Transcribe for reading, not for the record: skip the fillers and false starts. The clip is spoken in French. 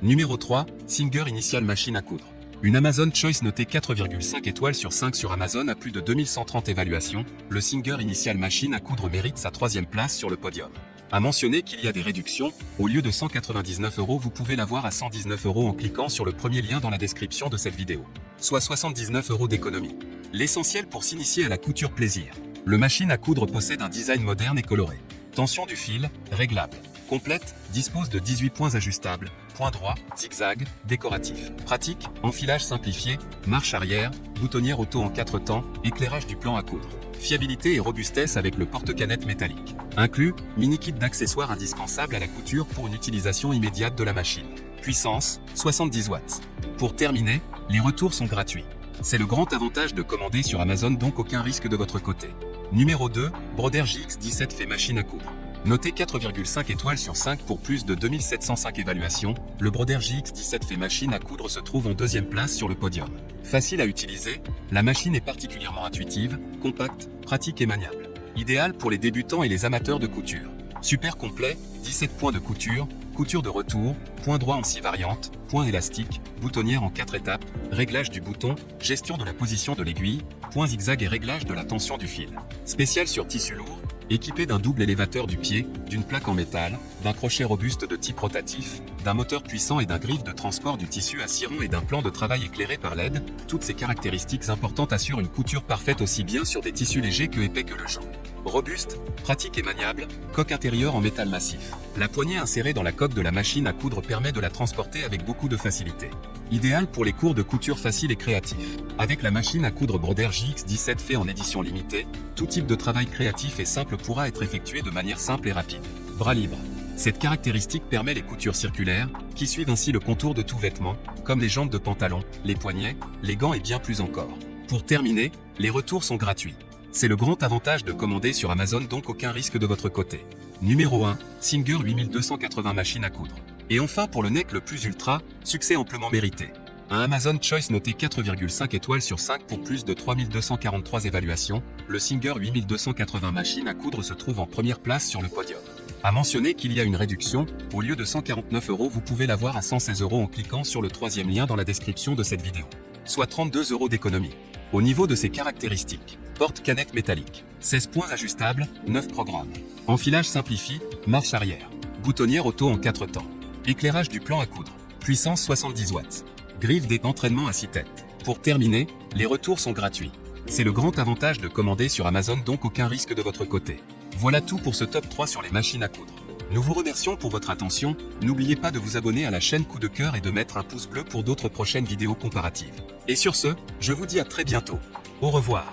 Numéro 3, Singer Initial Machine à coudre. Une Amazon Choice notée 4,5 étoiles sur 5 sur Amazon à plus de 2130 évaluations, le Singer Initial Machine à coudre mérite sa 3e place sur le podium. À mentionner qu'il y a des réductions, au lieu de 199 €, vous pouvez l'avoir à 119 € en cliquant sur le premier lien dans la description de cette vidéo. Soit 79 € d'économie. L'essentiel pour s'initier à la couture plaisir. Le machine à coudre possède un design moderne et coloré. Tension du fil, réglable. Complète, dispose de 18 points ajustables, point droit, zigzag, décoratif. Pratique, enfilage simplifié, marche arrière, boutonnière auto en 4 temps, éclairage du plan à coudre. Fiabilité et robustesse avec le porte-canette métallique. Inclus, mini kit d'accessoires indispensables à la couture pour une utilisation immédiate de la machine. Puissance, 70 watts. Pour terminer, les retours sont gratuits. C'est le grand avantage de commander sur Amazon, donc aucun risque de votre côté. Numéro 2, Brother JX17 fait machine à coudre. Noté 4,5 étoiles sur 5 pour plus de 2705 évaluations, le Brother JX17 fait machine à coudre se trouve en 2e place sur le podium. Facile à utiliser, la machine est particulièrement intuitive, compacte, pratique et maniable. Idéal pour les débutants et les amateurs de couture. Super complet, 17 points de couture, couture de retour, point droit en 6 variantes, point élastique, boutonnière en 4 étapes, réglage du bouton, gestion de la position de l'aiguille, point zigzag et réglage de la tension du fil. Spécial sur tissu lourd, équipé d'un double élévateur du pied, d'une plaque en métal, d'un crochet robuste de type rotatif, d'un moteur puissant et d'un griffe de transport du tissu à ciron et d'un plan de travail éclairé par LED, toutes ces caractéristiques importantes assurent une couture parfaite aussi bien sur des tissus légers que épais que le genre. Robuste, pratique et maniable, coque intérieure en métal massif. La poignée insérée dans la coque de la machine à coudre permet de la transporter avec beaucoup de facilité. Idéal pour les cours de couture faciles et créatifs. Avec la machine à coudre Brother JX17 fait en édition limitée, tout type de travail créatif et simple pourra être effectué de manière simple et rapide. Bras libre. Cette caractéristique permet les coutures circulaires, qui suivent ainsi le contour de tout vêtement, comme les jambes de pantalon, les poignets, les gants et bien plus encore. Pour terminer, les retours sont gratuits. C'est le grand avantage de commander sur Amazon, donc aucun risque de votre côté. Numéro 1, Singer 8280 machine à coudre. Et enfin pour le neck le plus ultra, succès amplement mérité. Un Amazon Choice noté 4,5 étoiles sur 5 pour plus de 3243 évaluations, le Singer 8280 machine à coudre se trouve en 1re place sur le podium. À mentionner qu'il y a une réduction, au lieu de 149 € vous pouvez l'avoir à 116 € en cliquant sur le 3e lien dans la description de cette vidéo. Soit 32 € d'économie. Au niveau de ses caractéristiques, porte-canette métallique, 16 points ajustables, 9 programmes. Enfilage simplifié, marche arrière. Boutonnière auto en 4 temps. Éclairage du plan à coudre. Puissance 70 watts. Griffe d'entraînement à 6 têtes. Pour terminer, les retours sont gratuits. C'est le grand avantage de commander sur Amazon, donc aucun risque de votre côté. Voilà tout pour ce top 3 sur les machines à coudre. Nous vous remercions pour votre attention, n'oubliez pas de vous abonner à la chaîne Coup de cœur et de mettre un pouce bleu pour d'autres prochaines vidéos comparatives. Et sur ce, je vous dis à très bientôt. Au revoir.